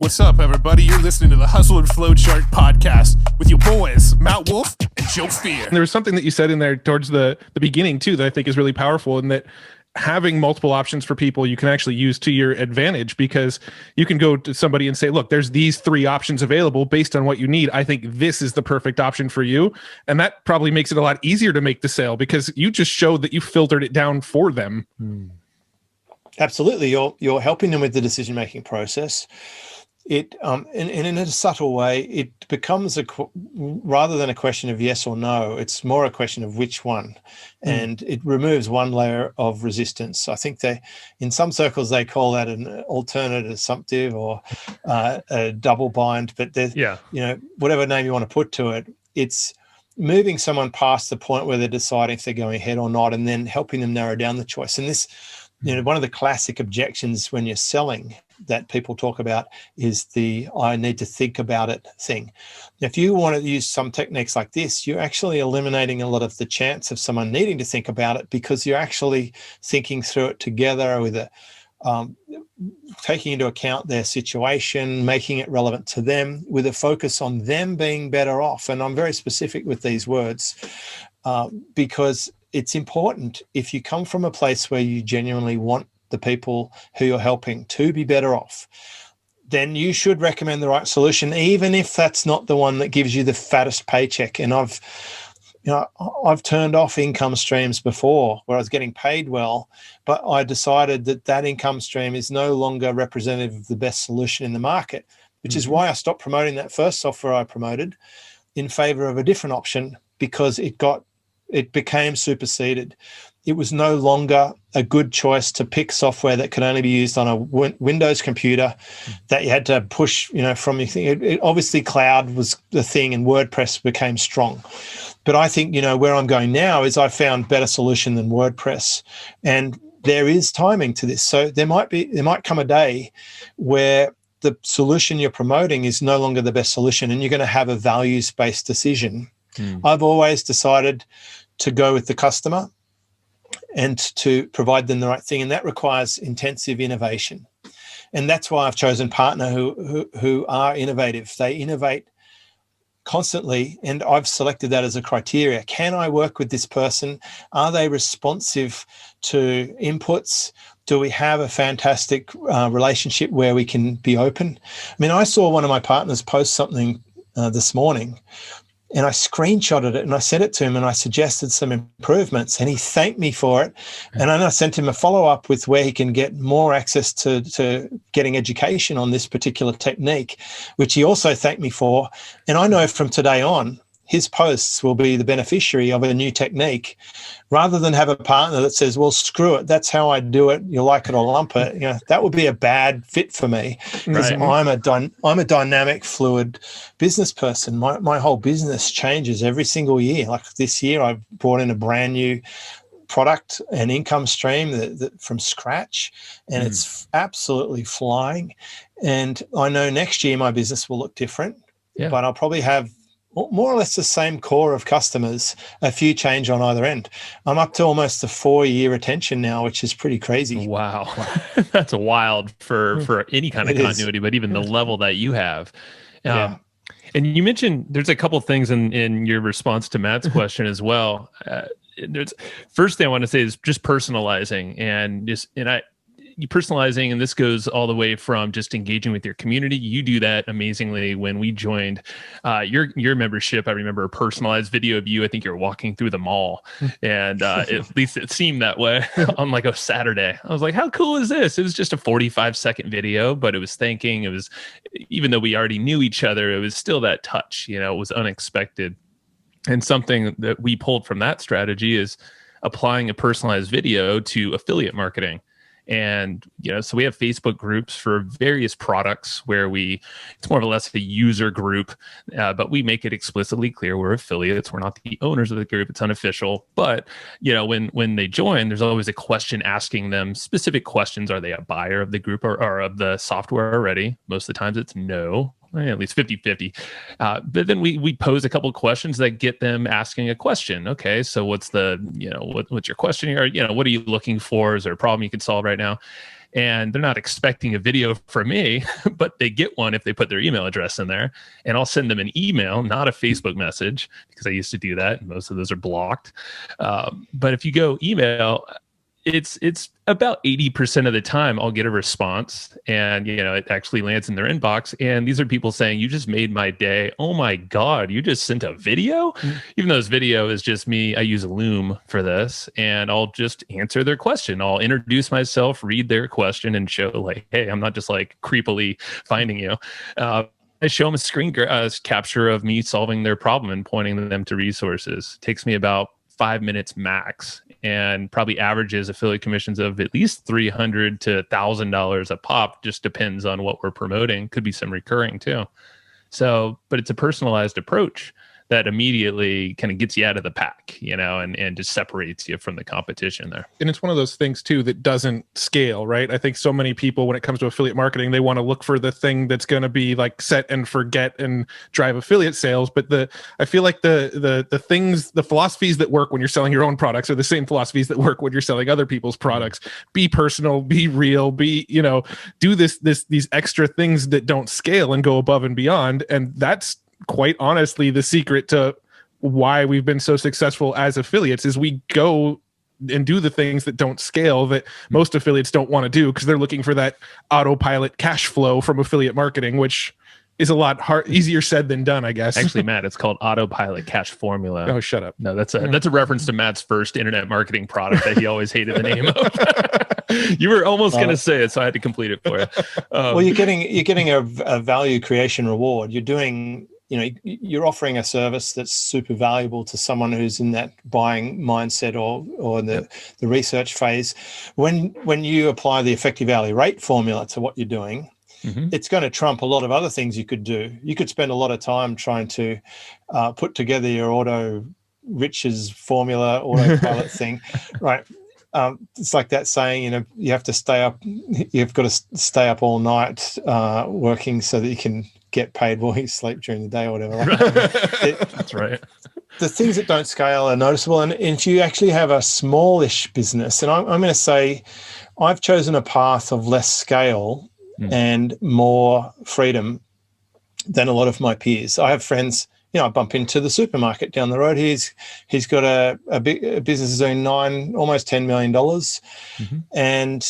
What's up, everybody? You're listening to the Hustle and Flowchart podcast with your boys, Matt Wolfe and Joe Fier. And there was something that you said in there towards the beginning, too, that I think is really powerful, and that having multiple options for people you can actually use to your advantage, because you can go to somebody and say, look, there's these 3 options available based on what you need. I think this is the perfect option for you. And that probably makes it a lot easier to make the sale, because you just showed that you filtered it down for them. Absolutely. You're helping them with the decision-making process. It and in a subtle way, it becomes rather than a question of yes or no, it's more a question of which one, and it removes one layer of resistance. I think in some circles they call that an alternate assumptive or a double bind, but whatever name you want to put to it, it's moving someone past the point where they're deciding if they're going ahead or not, and then helping them narrow down the choice. And this, one of the classic objections when you're selling that people talk about is the I need to think about it thing. If you want to use some techniques like this, you're actually eliminating a lot of the chance of someone needing to think about it, because you're actually thinking through it together with taking into account their situation, making it relevant to them, with a focus on them being better off. And I'm very specific with these words because it's important. If you come from a place where you genuinely want the people who you're helping to be better off, then you should recommend the right solution, even if that's not the one that gives you the fattest paycheck. And I've turned off income streams before where I was getting paid well, but I decided that income stream is no longer representative of the best solution in the market, which is why I stopped promoting that first software I promoted in favor of a different option, because it became superseded. It was no longer a good choice to pick software that could only be used on a Windows computer that you had to push, from your thing. Obviously, cloud was the thing and WordPress became strong. But I think, where I'm going now is I found better solution than WordPress. And there is timing to this. So there might come a day where the solution you're promoting is no longer the best solution, and you're going to have a values-based decision. I've always decided to go with the customer and to provide them the right thing, and that requires intensive innovation. And that's why I've chosen partner who are innovative. They innovate constantly, and I've selected that as a criteria. Can I work with this person? Are they responsive to inputs? Do we have a fantastic relationship where we can be open? I mean, I saw one of my partners post something this morning, and I screenshotted it and I sent it to him and I suggested some improvements, and he thanked me for it. And then I sent him a follow-up with where he can get more access to getting education on this particular technique, which he also thanked me for. And I know from today on, his posts will be the beneficiary of a new technique, rather than have a partner that says, well, screw it, that's how I do it, you like it or lump it. That would be a bad fit for me, because I'm a dynamic, fluid business person. My whole business changes every single year. Like this year, I brought in a brand new product and income stream that from scratch, and it's absolutely flying. And I know next year my business will look different, but I'll probably have more or less the same core of customers, a few change on either end. I'm up to almost a 4-year retention now, which is pretty crazy. Wow. That's wild for any kind of continuity, but even the level that you have. And you mentioned there's a couple of things in your response to Matt's question as well. First thing I want to say is just personalizing, and you personalizing, and this goes all the way from just engaging with your community. You do that amazingly. When we joined your membership, I remember a personalized video of you. I think you're walking through the mall, and at least it seemed that way on like a Saturday. I was like, how cool is this? It was just a 45-second video, but it was thanking. It was, even though we already knew each other, it was still that touch. It was unexpected. And something that we pulled from that strategy is applying a personalized video to affiliate marketing. And, so we have Facebook groups for various products where it's more or less a user group, but we make it explicitly clear we're affiliates. We're not the owners of the group. It's unofficial. But, when they join, there's always a question asking them specific questions. Are they a buyer of the group or of the software already? Most of the times it's no. At least 50-50. But then we pose a couple of questions that get them asking a question. Okay, so what's what's your question here? What are you looking for? Is there a problem you can solve right now? and they're not expecting a video from me, but they get one if they put their email address in there, and I'll send them an email, not a Facebook message, because I used to do that. And most of those are blocked. But if you go email, it's about 80% of the time I'll get a response, and it actually lands in their inbox. And these are people saying, "You just made my day. Oh my God, you just sent a video?" Even though this video is just me, I use Loom for this, and I'll just answer their question. I'll introduce myself, read their question, and show like, hey, I'm not just like creepily finding you. I show them a screen capture of me solving their problem and pointing them to resources. It takes me about 5 minutes max, and probably averages affiliate commissions of at least $300 to $1,000 a pop. Just depends on what we're promoting. Could be some recurring too. So, but it's a personalized approach that immediately kind of gets you out of the pack, and just separates you from the competition there. And it's one of those things too that doesn't scale, right? I think so many people, when it comes to affiliate marketing, they want to look for the thing that's going to be like set and forget and drive affiliate sales. But I feel like the things, the philosophies that work when you're selling your own products are the same philosophies that work when you're selling other people's products. Be personal, be real, do these extra things that don't scale and go above and beyond. And that's quite honestly the secret to why we've been so successful as affiliates, is we go and do the things that don't scale that most affiliates don't want to do, because they're looking for that autopilot cash flow from affiliate marketing, which is a lot easier said than done, I guess. Actually, Matt, it's called autopilot cash formula. Oh, shut up. No, that's a reference to Matt's first internet marketing product that he always hated the name of. You were almost going to say it, so I had to complete it for you. Well, you're getting a value creation reward. You're doing, you're offering a service that's super valuable to someone who's in that buying mindset or the research phase. When you apply the effective hourly rate formula to what you're doing, it's going to trump a lot of other things you could do. You could spend a lot of time trying to put together your auto riches formula, autopilot thing, right? It's like that saying, you have to stay up. You've got to stay up all night working so that you can get paid while you sleep during the day or whatever. That's right. The things that don't scale are noticeable. And if you actually have a smallish business, and I'm going to say I've chosen a path of less scale and more freedom than a lot of my peers. I have friends, I bump into the supermarket down the road. He's got a big business doing almost $10 million. And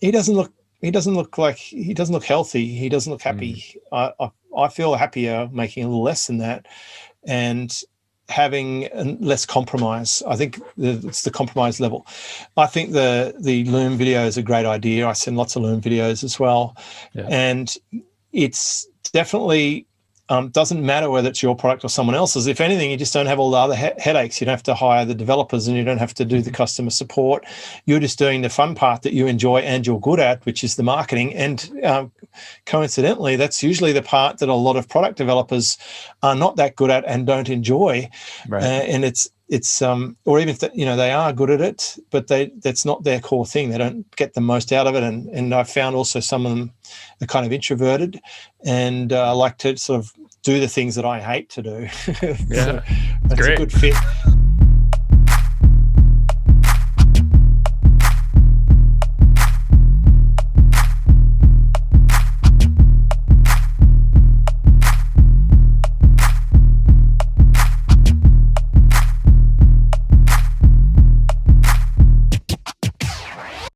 he doesn't look healthy. He doesn't look happy. I feel happier making a little less than that and having less compromise. I think it's the compromise level. I think the Loom video is a great idea. I send lots of Loom videos as well. Yeah. And it's definitely doesn't matter whether it's your product or someone else's. If anything, you just don't have all the other headaches. You don't have to hire the developers and you don't have to do the customer support. You're just doing the fun part that you enjoy and you're good at, which is the marketing. And coincidentally, that's usually the part that a lot of product developers are not that good at and don't enjoy. Right. And it's or even if they are good at it, but that's not their core thing. They don't get the most out of it. And I found also some of them are kind of introverted and like to sort of do the things that I hate to do. Yeah, that's great. a good fit.